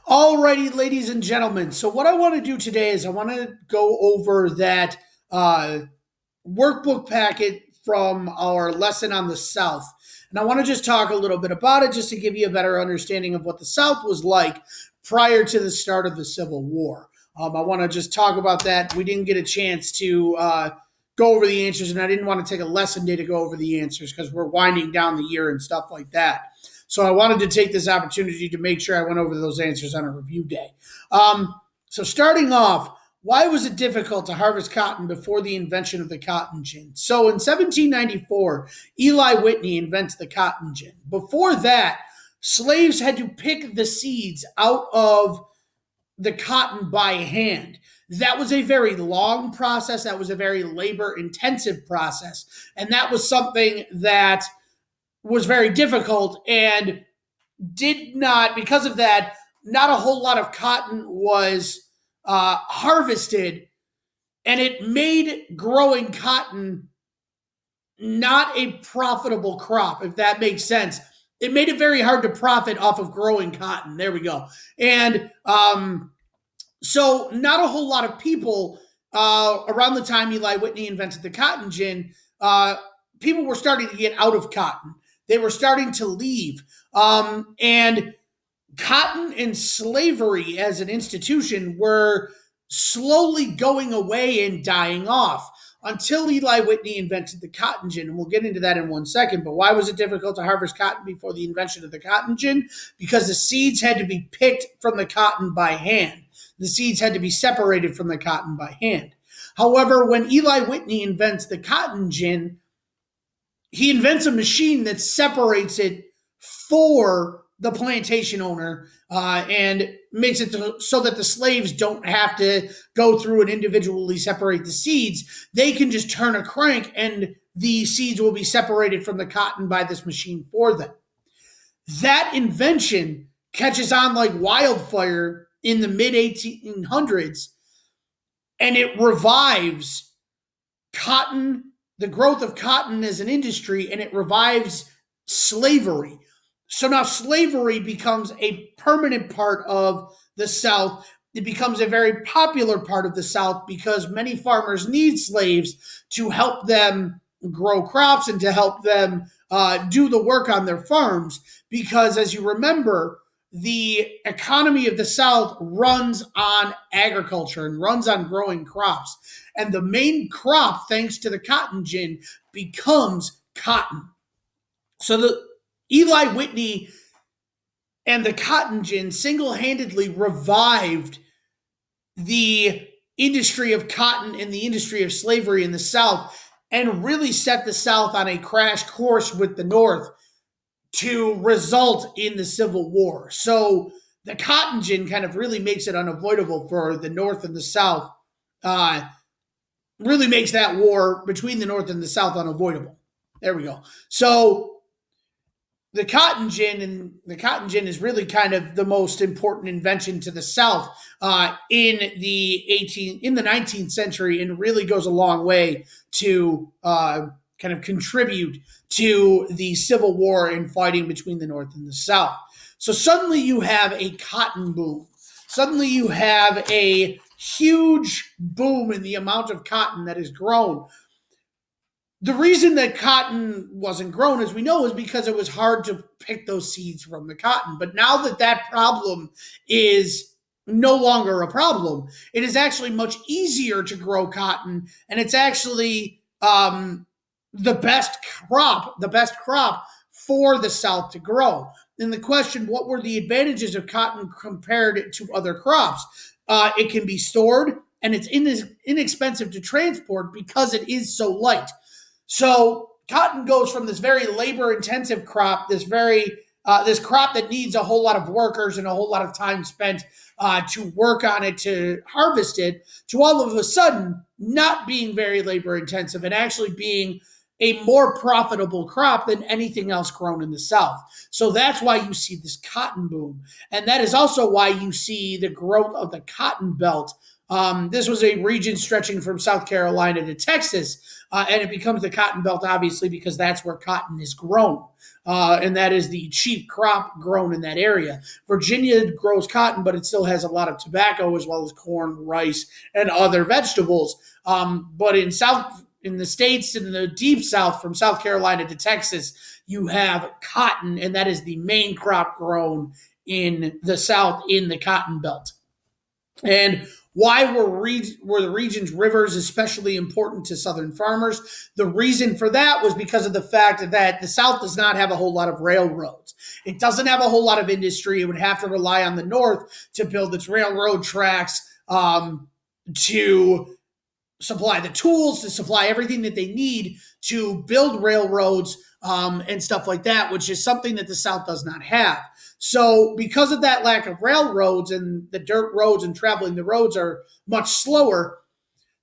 Alrighty, ladies and gentlemen. So what I want to do today is I want to go over that uh, workbook packet from our lesson on the South. And I want to just talk a little bit about it just to give you a better understanding of what the South was like prior to the start of the Civil War. I want to just talk about that. We didn't get a chance to go over the answers, and I didn't want to take a lesson day to go over the answers because we're winding down the year and stuff like that. So I wanted to take this opportunity to make sure I went over those answers on a review day. So starting off, why was it difficult to harvest cotton before the invention of the cotton gin? So in 1794, Eli Whitney invents the cotton gin. Before that, slaves had to pick the seeds out of the cotton by hand. That was a very long process. That was a very labor intensive process. And that was something that was very difficult and did not, because of that, not a whole lot of cotton was harvested, and it made growing cotton not a profitable crop, if that makes sense. It made it very hard to profit off of growing cotton. There we go. And so not a whole lot of people around the time Eli Whitney invented the cotton gin, people were starting to get out of cotton. They were starting to leave. And cotton and slavery as an institution were slowly going away and dying off until Eli Whitney invented the cotton gin. And we'll get into that in 1 second. But why was it difficult to harvest cotton before the invention of the cotton gin? Because the seeds had to be picked from the cotton by hand. The seeds had to be separated from the cotton by hand. However, when Eli Whitney invents the cotton gin, he invents a machine that separates it for the plantation owner and makes it so that the slaves don't have to go through and individually separate the seeds. They can just turn a crank and the seeds will be separated from the cotton by this machine for them. That invention catches on like wildfire in the mid 1800s, and it revives cotton, the growth of cotton as an industry, and it revives slavery. So now slavery becomes a permanent part of the South. It becomes a very popular part of the South because many farmers need slaves to help them grow crops and to help them do the work on their farms. Because as you remember, the economy of the South runs on agriculture and runs on growing crops. And the main crop, thanks to the cotton gin, becomes cotton. So the Eli Whitney and the cotton gin single-handedly revived the industry of cotton and the industry of slavery in the South and really set the South on a crash course with the North to result in the Civil War. So the cotton gin kind of really makes it unavoidable for the North and the South, really makes that war between the North and the South unavoidable. There we go. So the cotton gin is really kind of the most important invention to the South in the 19th century, and really goes a long way to kind of contribute to the Civil War and fighting between the North and the South. So suddenly you have a cotton boom. Suddenly you have a huge boom in the amount of cotton that is grown. The reason that cotton wasn't grown, as we know, is because it was hard to pick those seeds from the cotton. But now that that problem is no longer a problem, it is actually much easier to grow cotton, and it's actually the best crop for the South to grow. And the question, what were the advantages of cotton compared to other crops? It can be stored, and it's inexpensive to transport because it is so light. So cotton goes from this very labor-intensive crop, this crop that needs a whole lot of workers and a whole lot of time spent to work on it, to harvest it, to all of a sudden not being very labor-intensive and actually being a more profitable crop than anything else grown in the South. So that's why you see this cotton boom. And that is also why you see the growth of the cotton belt This was a region stretching from South Carolina to Texas, and it becomes the Cotton Belt, obviously, because that's where cotton is grown. And that is the chief crop grown in that area. Virginia grows cotton, but it still has a lot of tobacco as well as corn, rice, and other vegetables. But in the states, in the deep South, from South Carolina to Texas, you have cotton, and that is the main crop grown in the South in the Cotton Belt. And why were the region's rivers especially important to Southern farmers? The reason for that was because of the fact that the South does not have a whole lot of railroads. It doesn't have a whole lot of industry. It would have to rely on the North to build its railroad tracks, to supply the tools, to supply everything that they need to build railroads, and stuff like that, which is something that the South does not have. So because of that lack of railroads and the dirt roads and traveling the roads are much slower,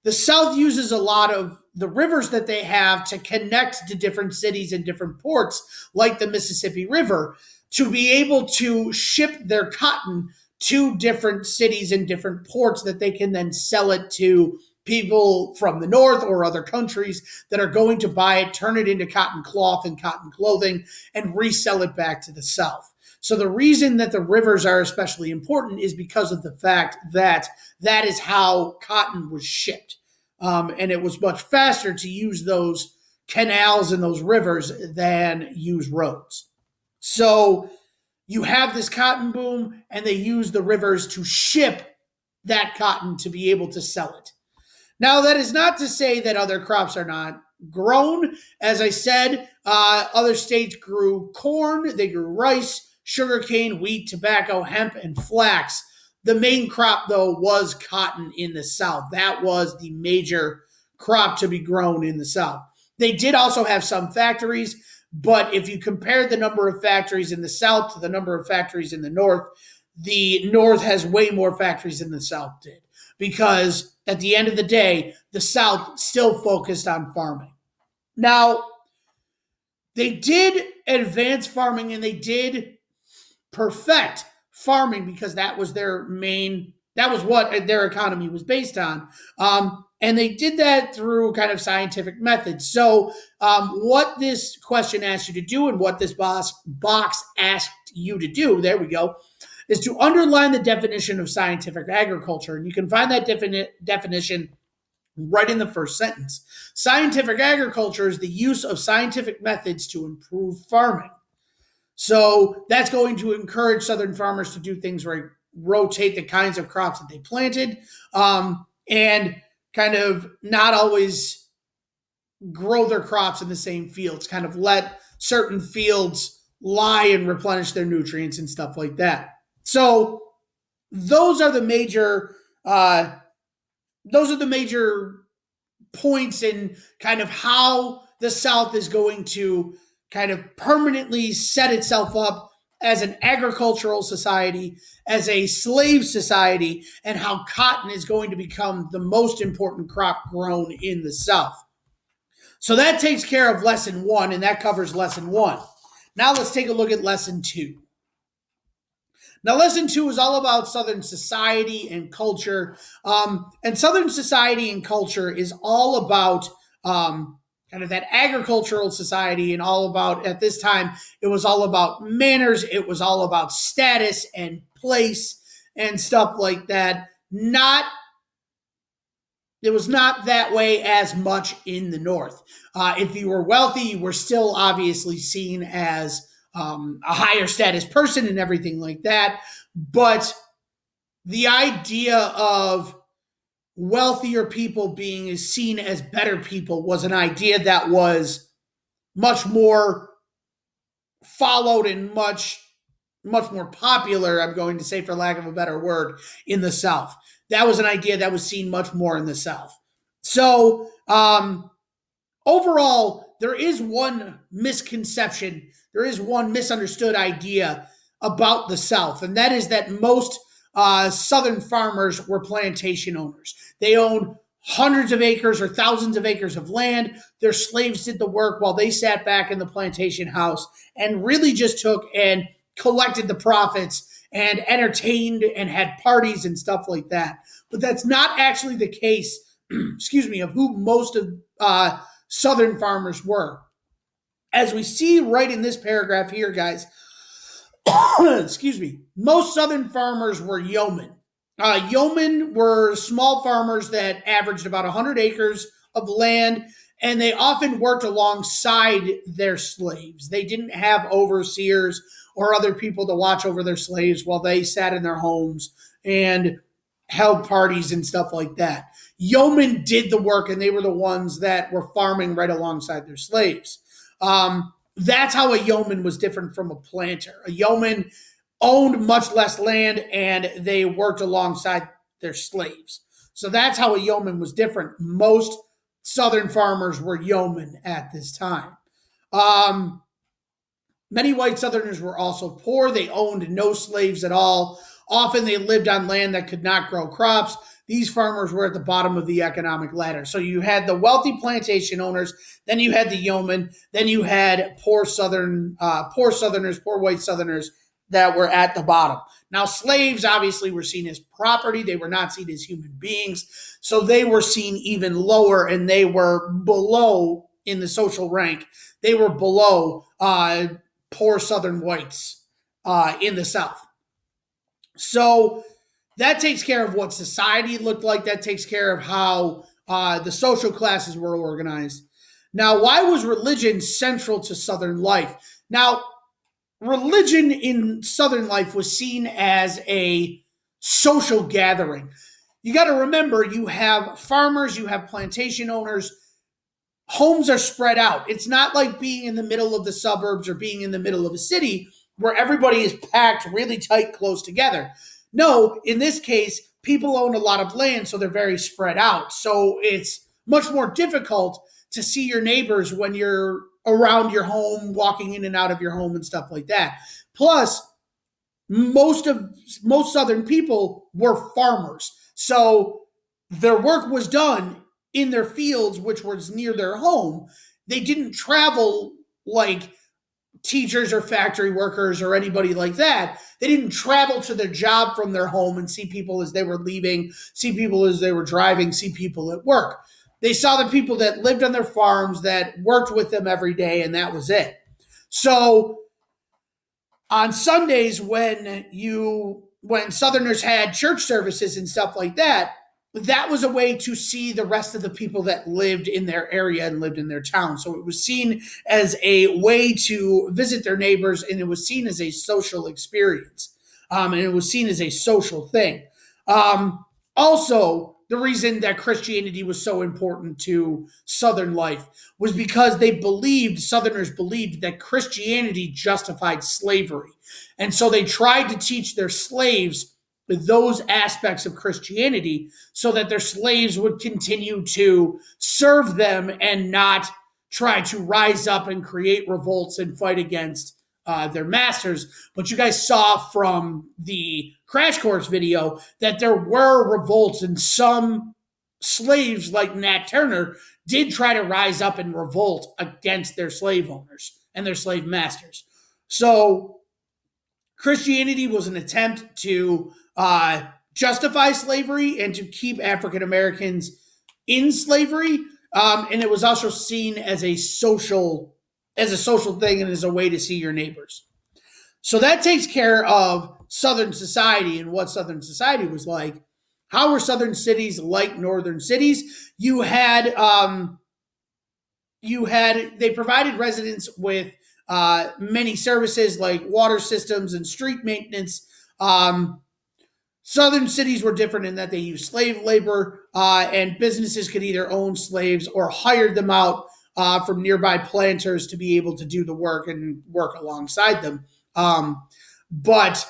the South uses a lot of the rivers that they have to connect to different cities and different ports, like the Mississippi River, to be able to ship their cotton to different cities and different ports that they can then sell it to people from the North or other countries that are going to buy it, turn it into cotton cloth and cotton clothing, and resell it back to the South. So the reason that the rivers are especially important is because of the fact that that is how cotton was shipped. And it was much faster to use those canals and those rivers than use roads. So you have this cotton boom, and they use the rivers to ship that cotton to be able to sell it. Now, that is not to say that other crops are not grown. As I said, other states grew corn, they grew rice, sugarcane, wheat, tobacco, hemp, and flax. The main crop, though, was cotton in the South. That was the major crop to be grown in the South. They did also have some factories, but if you compare the number of factories in the South to the number of factories in the North has way more factories than the South did. Because at the end of the day, the South still focused on farming. Now, they did advance farming and they did perfect farming because that was what their economy was based on. And they did that through kind of scientific methods. So what this question asked you to do and what this box asked you to do, there we go, is to underline the definition of scientific agriculture. And you can find that definition right in the first sentence. Scientific agriculture is the use of scientific methods to improve farming. So that's going to encourage Southern farmers to do things like rotate the kinds of crops that they planted, and kind of not always grow their crops in the same fields, kind of let certain fields lie and replenish their nutrients and stuff like that. So those are the major points in kind of how the South is going to kind of permanently set itself up as an agricultural society, as a slave society, and how cotton is going to become the most important crop grown in the South. So that takes care of lesson 1, and that covers lesson 1. Now let's take a look at lesson 2. Now, lesson 2 is all about Southern society and culture. And Southern society and culture is all about kind of that agricultural society, and all about, at this time, it was all about manners. It was all about status and place and stuff like that. It was not that way as much in the North. If you were wealthy, you were still obviously seen as a higher status person and everything like that. But the idea of wealthier people being seen as better people was an idea that was much more followed and much more popular, I'm going to say, for lack of a better word, in the South. That was an idea that was seen much more in the South. So overall, there is one misconception, there is one misunderstood idea about the South, and that is that most Southern farmers were plantation owners. They owned hundreds of acres or thousands of acres of land. Their slaves did the work while they sat back in the plantation house and really just took and collected the profits and entertained and had parties and stuff like that. But that's not actually the case, excuse me, of who most of Southern farmers were. As we see right in this paragraph here, guys, excuse me, most Southern farmers were yeomen. Yeomen were small farmers that averaged about 100 acres of land, and they often worked alongside their slaves. They didn't have overseers or other people to watch over their slaves while they sat in their homes and held parties and stuff like that. Yeomen did the work, and they were the ones that were farming right alongside their slaves. That's how a yeoman was different from a planter. A yeoman owned much less land, and they worked alongside their slaves. So that's how a yeoman was different. Most Southern farmers were yeomen at this time. Many white Southerners were also poor. They owned no slaves at all. Often they lived on land that could not grow crops. These farmers were at the bottom of the economic ladder. So you had the wealthy plantation owners, then you had the yeomen, then you had poor Southerners, poor white Southerners that were at the bottom. Now, slaves obviously were seen as property. They were not seen as human beings. So they were seen even lower, and they were below in the social rank. They were below poor Southern whites in the South. So that takes care of what society looked like. That takes care of how the social classes were organized. Now, why was religion central to Southern life? Now, religion in Southern life was seen as a social gathering. You got to remember, you have farmers, you have plantation owners. Homes are spread out. It's not like being in the middle of the suburbs or being in the middle of a city where everybody is packed really tight, close together. No, in this case, people own a lot of land, so they're very spread out. So it's much more difficult to see your neighbors when you're around your home, walking in and out of your home and stuff like that. Plus, most Southern people were farmers. So their work was done in their fields, which was near their home. They didn't travel like teachers or factory workers or anybody like that. They didn't travel to their job from their home and see people as they were leaving, see people as they were driving, see people at work. They saw the people that lived on their farms, that worked with them every day, and that was it. So on Sundays, when Southerners had church services and stuff like that, that was a way to see the rest of the people that lived in their area and lived in their town. So it was seen as a way to visit their neighbors, and it was seen as a social experience. And it was seen as a social thing. Also, the reason that Christianity was so important to Southern life was because Southerners believed that Christianity justified slavery. And so they tried to teach their slaves those aspects of Christianity so that their slaves would continue to serve them and not try to rise up and create revolts and fight against their masters. But you guys saw from the Crash Course video that there were revolts, and some slaves like Nat Turner did try to rise up and revolt against their slave owners and their slave masters. So Christianity was an attempt to justify slavery and to keep African Americans in slavery, and it was also seen as a social thing and as a way to see your neighbors. So that takes care of Southern society and what Southern society was like. How were Southern cities like Northern cities? They provided residents with many services like water systems and street maintenance. Southern cities were different in that they used slave labor, and businesses could either own slaves or hire them out from nearby planters to be able to do the work and work alongside them. But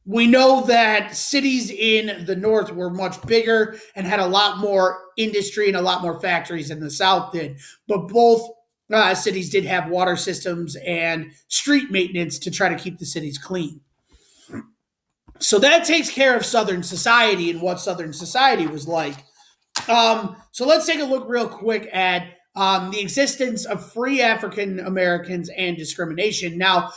we know that cities in the North were much bigger and had a lot more industry and a lot more factories than the South did. But both cities did have water systems and street maintenance to try to keep the cities clean. So that takes care of Southern society and what Southern society was like. So let's take a look real quick at the existence of free African Americans and discrimination. Now,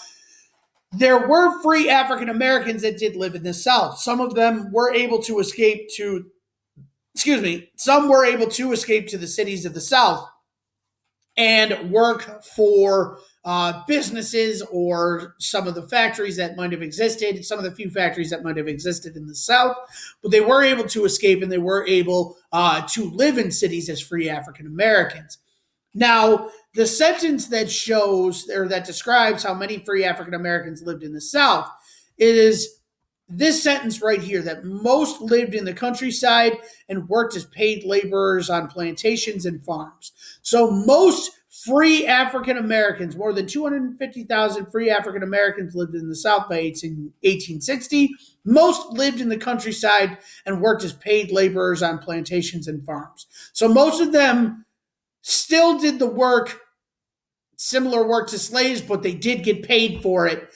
There were free African Americans that did live in the South. Some of them were able to escape to, some were able to escape to the cities of the South and work for businesses or some of the factories that might have existed, some of the few factories that might have existed in the South, but they were able to escape and they were able to live in cities as free African Americans. Now, the sentence that shows or that describes how many free African Americans lived in the South is this sentence right here, that most lived in the countryside and worked as paid laborers on plantations and farms. So most free African Americans, more than 250,000 free African Americans lived in the South by 1860. Most lived in the countryside and worked as paid laborers on plantations and farms. So most of them still did the work, similar work to slaves, but they did get paid for it.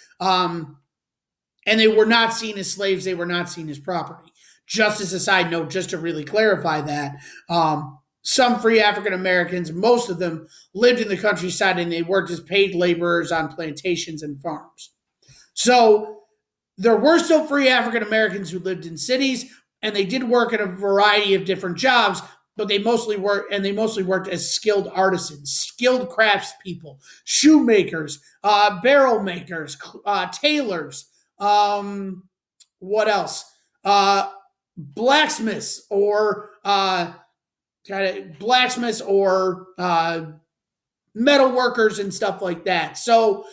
And they were not seen as slaves. They were not seen as property. Just as a side note, just to really clarify that, some free African Americans, most of them lived in the countryside and they worked as paid laborers on plantations and farms. So there were still free African Americans who lived in cities, and they did work in a variety of different jobs, but they mostly worked as skilled artisans, skilled craftspeople, shoemakers, barrel makers, tailors. What else? Blacksmiths or metal workers and stuff like that. So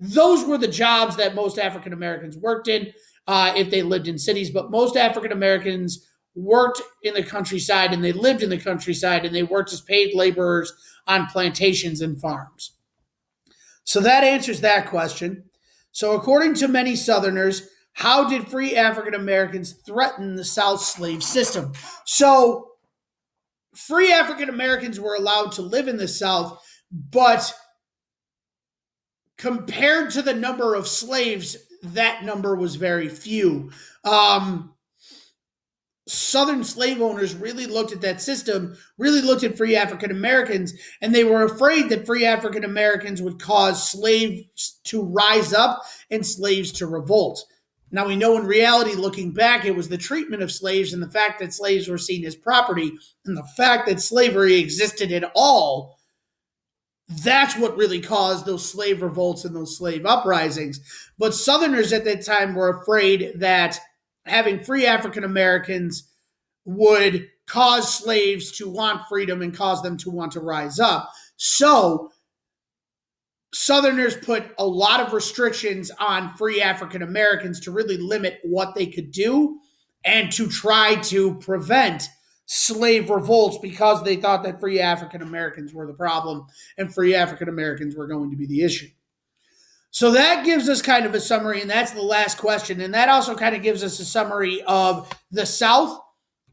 those were the jobs that most African Americans worked in if they lived in cities. But most African Americans worked in the countryside and they lived in the countryside and they worked as paid laborers on plantations and farms. So that answers that question. So according to many Southerners, how did free African Americans threaten the South slave system? So free African Americans were allowed to live in the South, but compared to the number of slaves, that number was very few. Southern slave owners really looked at that system, really looked at free African Americans, and they were afraid that free African Americans would cause slaves to rise up and slaves to revolt. Now, we know in reality, looking back, it was the treatment of slaves and the fact that slaves were seen as property and the fact that slavery existed at all. That's what really caused those slave revolts and those slave uprisings. But Southerners at that time were afraid that having free African Americans would cause slaves to want freedom and cause them to want to rise up. So Southerners put a lot of restrictions on free African Americans to really limit what they could do and to try to prevent slave revolts, because they thought that free African Americans were the problem and free African Americans were going to be the issue. So that gives us kind of a summary, and that's the last question. And that also kind of gives us a summary of the South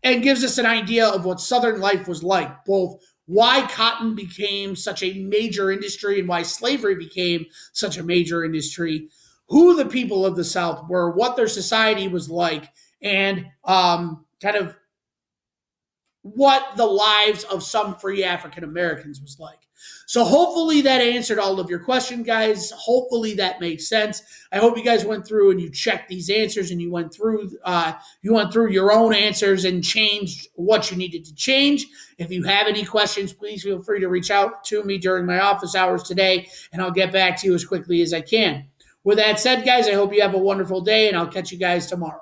and gives us an idea of what Southern life was like, both why cotton became such a major industry and why slavery became such a major industry, who the people of the South were, what their society was like, and kind of what the lives of some free African Americans was like. So hopefully that answered all of your questions, guys. Hopefully that makes sense. I hope you guys went through and you checked these answers and you went through your own answers and changed what you needed to change. If you have any questions, please feel free to reach out to me during my office hours today, and I'll get back to you as quickly as I can. With that said, guys, I hope you have a wonderful day, and I'll catch you guys tomorrow.